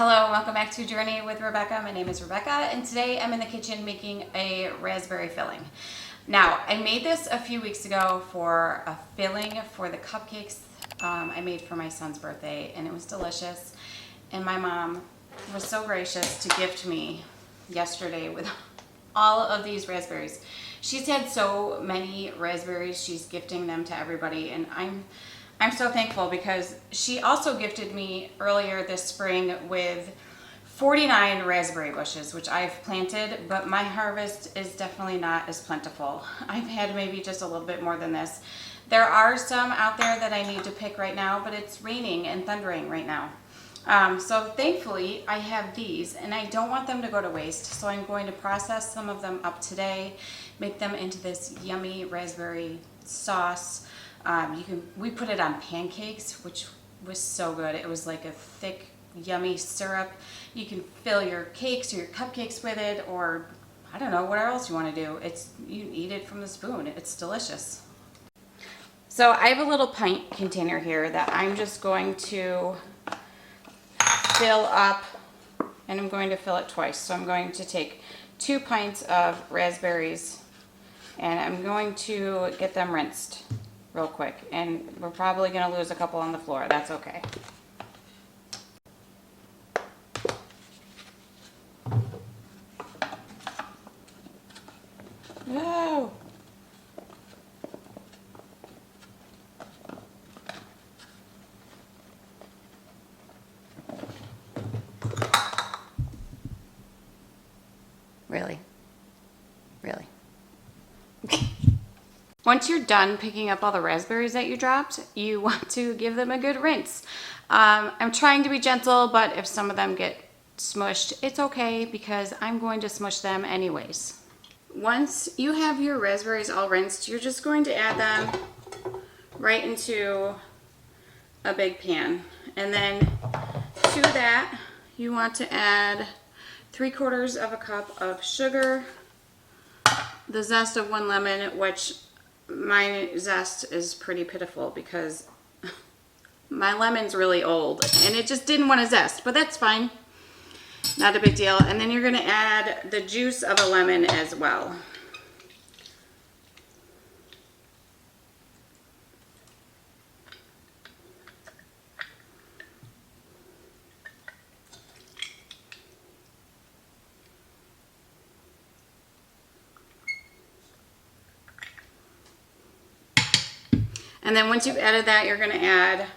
Hello, welcome back to Journey with Rebecca. My name is Rebecca, and today I'm in the kitchen making a raspberry filling. Now, I made this a few weeks ago for a filling for the cupcakes I made for my son's birthday, and it was delicious. And my mom was so gracious to gift me yesterday with all of these raspberries. She's had so many raspberries, she's gifting them to everybody, and I'm so thankful because she also gifted me earlier this spring with 49 raspberry bushes, which I've planted, but my harvest is definitely not as plentiful. I've had maybe just a little bit more than this. There are some out there that I need to pick right now, but it's raining and thundering right now. So thankfully I have these, and I don't want them to go to waste, so I'm going to process some of them up today, make them into this yummy raspberry sauce. We put it on pancakes, which was so good. It was like a thick, yummy syrup. You can fill your cakes or your cupcakes with it, or I don't know, what else you want to do. You eat it from the spoon. It's delicious. So I have a little pint container here that I'm just going to fill up, and I'm going to fill it twice. So I'm going to take 2 pints of raspberries, and I'm going to get them rinsed real quick, and we're probably going to lose a couple on the floor. That's okay. No. Really? Really? Once you're done picking up all the raspberries that you dropped, you want to give them a good rinse. I'm trying to be gentle, but if some of them get smushed, it's okay because I'm going to smush them anyways. Once you have your raspberries all rinsed, you're just going to add them right into a big pan. And then to that, you want to add 3/4 of a cup of sugar, the zest of 1 lemon, which my zest is pretty pitiful because my lemon's really old and it just didn't want to zest, but that's fine. Not a big deal. And then you're going to add the juice of a lemon as well. And then once you've added that, you're going to add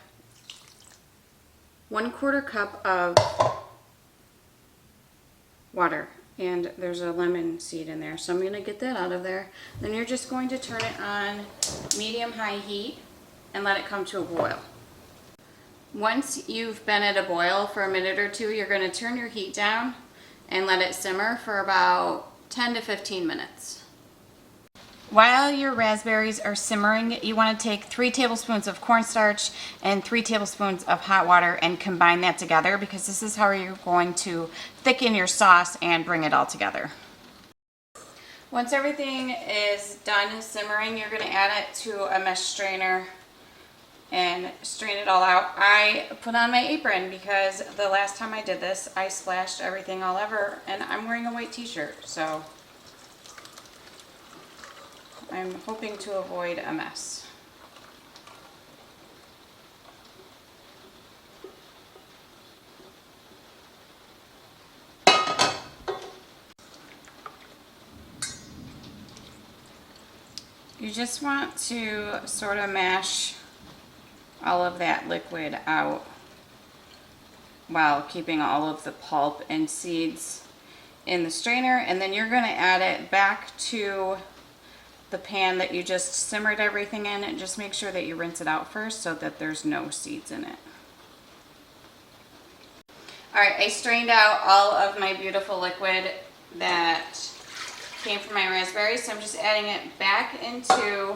1/4 cup of water. And there's a lemon seed in there, so I'm going to get that out of there. Then you're just going to turn it on medium-high heat and let it come to a boil. Once you've been at a boil for a minute or two, you're going to turn your heat down and let it simmer for about 10 to 15 minutes. While your raspberries are simmering, you want to take 3 tablespoons of cornstarch and 3 tablespoons of hot water and combine that together, because this is how you're going to thicken your sauce and bring it all together. Once everything is done simmering, you're going to add it to a mesh strainer and strain it all out. I put on my apron because the last time I did this, I splashed everything all over, and I'm wearing a white t-shirt, so I'm hoping to avoid a mess. You just want to sort of mash all of that liquid out while keeping all of the pulp and seeds in the strainer, and then you're going to add it back to the pan that you just simmered everything in, and just make sure that you rinse it out first so that there's no seeds in it. Alright, I strained out all of my beautiful liquid that came from my raspberries, so I'm just adding it back into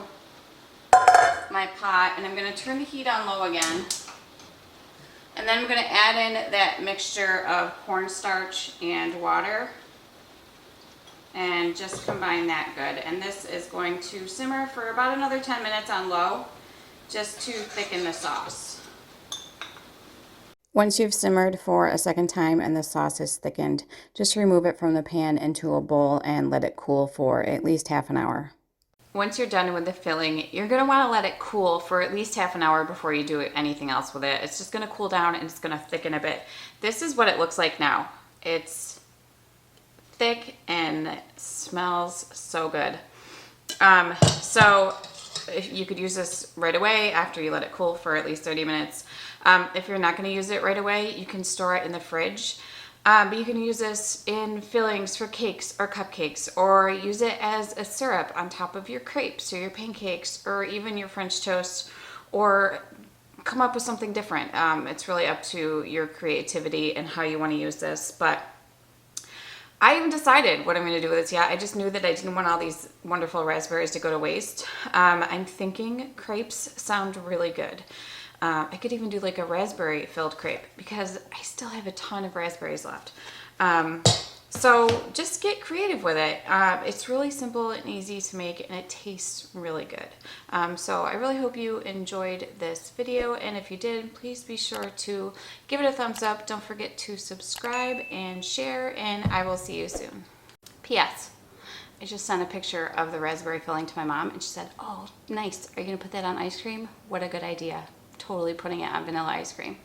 my pot, and I'm going to turn the heat on low again. And then I'm going to add in that mixture of cornstarch and water, and just combine that good. And this is going to simmer for about another 10 minutes on low, just to thicken the sauce. Once you've simmered for a second time and the sauce is thickened, just remove it from the pan into a bowl and let it cool for at least half an hour. Once you're done with the filling, you're going to want to let it cool for at least half an hour before you do anything else with it. It's just going to cool down and it's going to thicken a bit. This is what it looks like now. It's thick and it smells so good. So if you could use this right away after you let it cool for at least 30 minutes. If you're not going to use it right away, you can store it in the fridge. But you can use this in fillings for cakes or cupcakes, or use it as a syrup on top of your crepes or your pancakes or even your French toast, or come up with something different. It's really up to your creativity and how you want to use this. But I haven't decided what I'm going to do with this yet. I just knew that I didn't want all these wonderful raspberries to go to waste. I'm thinking crepes sound really good. I could even do like a raspberry filled crepe because I still have a ton of raspberries left. So just get creative with it. It's really simple and easy to make, and it tastes really good. So I really hope you enjoyed this video, and if you did, please be sure to give it a thumbs up. Don't forget to subscribe and share, and I will see you soon. P.S. I just sent a picture of the raspberry filling to my mom, and she said, "Oh, nice. Are you going to put that on ice cream? What a good idea." Totally putting it on vanilla ice cream.